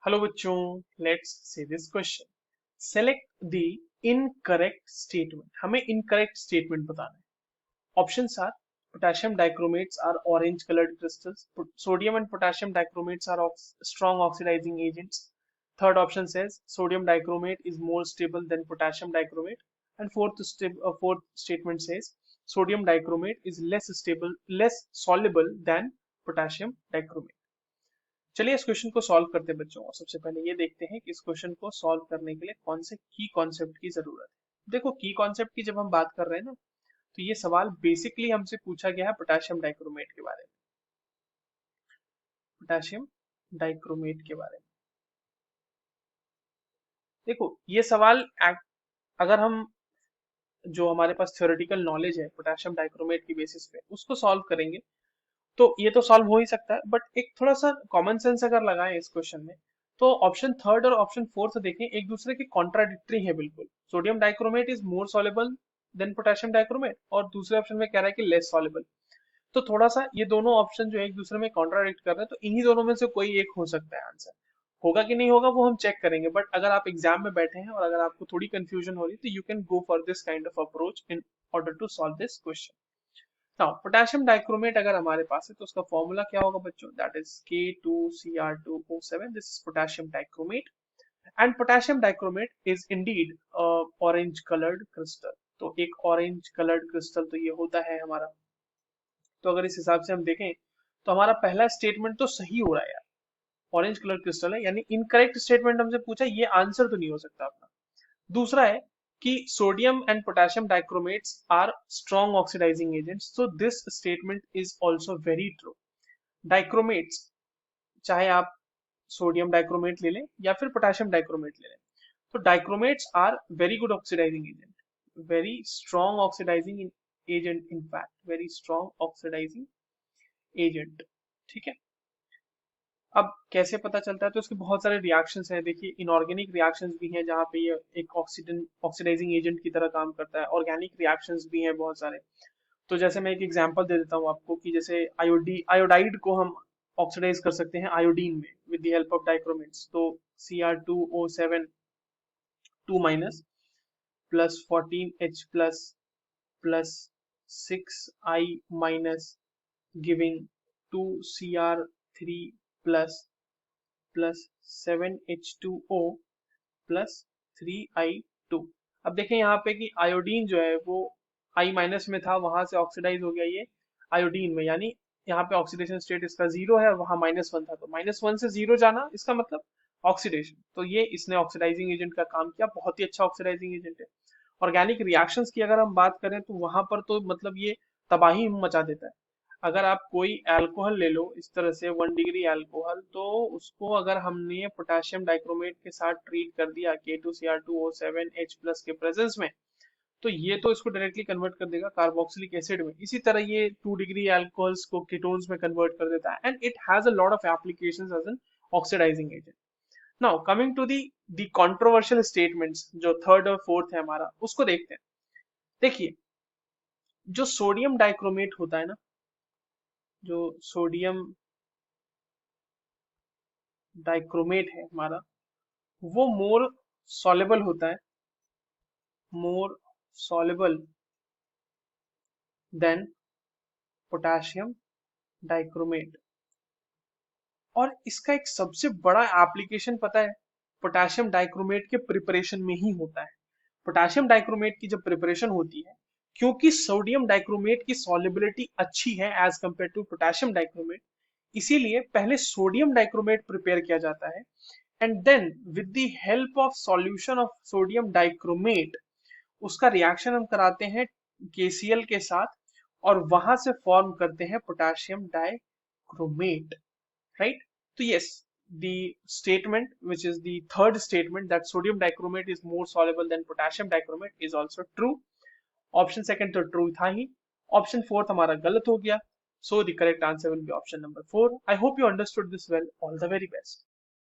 Hello बच्चों, let's see this question. Select the incorrect statement. हमें incorrect statement बताना है। Options are potassium dicromates are orange colored crystals. Sodium and potassium dicromates are strong oxidizing agents. Third option says sodium dichromate is more stable than potassium dichromate. And fourth statement says sodium dichromate is less soluble than potassium dichromate. चलिए इस question को solve करते हैं बच्चों। और सबसे पहले ये देखते हैं कि इस क्वेश्चन को सॉल्व करने के लिए कौन से की कॉन्सेप्ट की जरूरत है। देखो, की कॉन्सेप्ट की जब हम बात कर रहे हैं ना, तो ये सवाल बेसिकली हमसे पूछा गया है पोटेशियम डाइक्रोमेट के बारे में। पोटेशियम डाइक्रोमेट के बारे में देखो, ये सवाल अगर हम जो हमारे पास थ्योरेटिकल नॉलेज है पोटेशियम डाइक्रोमेट की बेसिस पे उसको सॉल्व करेंगे तो ये तो सॉल्व हो ही सकता है। बट एक थोड़ा सा कॉमन सेंस अगर लगाएं इस क्वेश्चन में, तो ऑप्शन थर्ड और ऑप्शन फोर्थ देखें, एक दूसरे के कॉन्ट्राडिक्टरी है बिल्कुल। Sodium dichromate is more soluble than potassium dichromate, और दूसरे ऑप्शन में कह रहा है कि लेस सॉलेबल। तो थोड़ा सा ये दोनों ऑप्शन जो है एक दूसरे में कॉन्ट्राडिक्ट कर रहे हैं, तो इन्हीं दोनों में से कोई एक हो सकता है आंसर। होगा कि नहीं होगा वो हम चेक करेंगे। बट अगर आप एग्जाम में बैठे हैं और अगर आपको थोड़ी कंफ्यूजन हो रही है, तो you can go for this kind of approach in order to solve this question. Now potassium dichromate अगर हमारे पास है तो उसका फॉर्मूला क्या होगा बच्चों? That is K2Cr2O7। This is potassium dichromate. And potassium dichromate is Indeed orange coloured crystal. तो एक ऑरेंज कलर्ड क्रिस्टल तो ये होता है हमारा। तो अगर इस हिसाब से हम देखें तो हमारा पहला स्टेटमेंट तो सही हो रहा है यार, ऑरेंज कलर क्रिस्टल है, यानी इनकरेक्ट स्टेटमेंट हमसे पूछा, ये आंसर तो नहीं हो सकता अपना। दूसरा है कि sodium and potassium dichromates are strong oxidising agents, so this statement is also very true. Dichromates, चाहे आप सोडियम डाइक्रोमेट ले लें या फिर पोटेशियम डाइक्रोमेट ले लें, तो dichromates are very good oxidising agent, very strong oxidising agent, in fact very strong oxidising agent. ठीक है। अब कैसे पता चलता है? तो इसके बहुत सारे रिएक्शंस हैं। देखिए, इनऑर्गेनिक रिएक्शंस भी हैं जहाँ पे ये एक ऑक्सीडाइजिंग एजेंट की तरह काम करता है। ऑर्गेनिक रिएक्शंस भी हैं बहुत सारे। तो जैसे मैं एक एग्जांपल दे देता हूँ आपको कि जैसे आयोडाइड को हम ऑक्सीडाइज कर सकते हैं आयोडीन में विद द हेल्प ऑफ डाइक्रोमेट्स। तो Cr2O7 2 minus plus 14H plus plus 6I minus giving 2Cr3 plus plus 7H2O plus 3I2। अब देखें यहाँ पे कि आयोडीन जो है वो I माइनस में था, वहां से ऑक्सीडाइज हो गया ये आयोडीन में, यानी यहाँ पे ऑक्सीडेशन स्टेट इसका 0 है, वहां -1 था, तो -1 से 0 जाना इसका मतलब ऑक्सीडेशन। तो ये इसने ऑक्सीडाइजिंग एजेंट का काम किया, बहुत ही अच्छा ऑक्सीडाइजिंग एजेंट है। ऑर्गेनिक रिएक्शंस की अगर हम बात करें तो वहां पर तो मतलब ये तबाही मचा देता है। अगर आप कोई अल्कोहल ले लो इस तरह से 1 डिग्री अल्कोहल, तो उसको अगर हमने पोटेशियम डाइक्रोमेट के साथ ट्रीट कर दिया K2Cr2O7H प्लस के प्रेजेंस में, तो ये तो इसको डायरेक्टली कन्वर्ट कर देगा कार्बोक्सिलिक एसिड में। इसी तरह ये 2 डिग्री अल्कोहल्स को कीटोन्स में कन्वर्ट कर देता है, and it has a lot of applications as an oxidising agent. Now coming to the controversial statements, जो थर्ड और फोर्थ है हमारा, उसको देखते हैं। देखिए, जो सोडियम डाइक्रोमेट होता है ना, जो सोडियम डाइक्रोमेट है हमारा, वो मोर सॉलेबल होता है, मोर सॉलेबल देन पोटेशियम डाइक्रोमेट। और इसका एक सबसे बड़ा एप्लीकेशन पता है, पोटेशियम डाइक्रोमेट के प्रिपरेशन में ही होता है। पोटेशियम डाइक्रोमेट की जब प्रिपरेशन होती है, क्योंकि सोडियम डाइक्रोमेट की सॉलिबिलिटी अच्छी है as compare to potassium dichromate, इसीलिए पहले सोडियम डाइक्रोमेट प्रिपेयर किया जाता है, and then with the help of solution of sodium dichromate उसका रिएक्शन हम कराते हैं KCl के साथ, और वहां से फॉर्म करते हैं potassium dichromate, right? So yes, the statement, which is the third statement, that sodium dichromate is more soluble than potassium dichromate is also true. Option second तो true था ही, option fourth हमारा गलत हो गया, so the correct answer will be option number 4. I hope you understood this well. All the very best.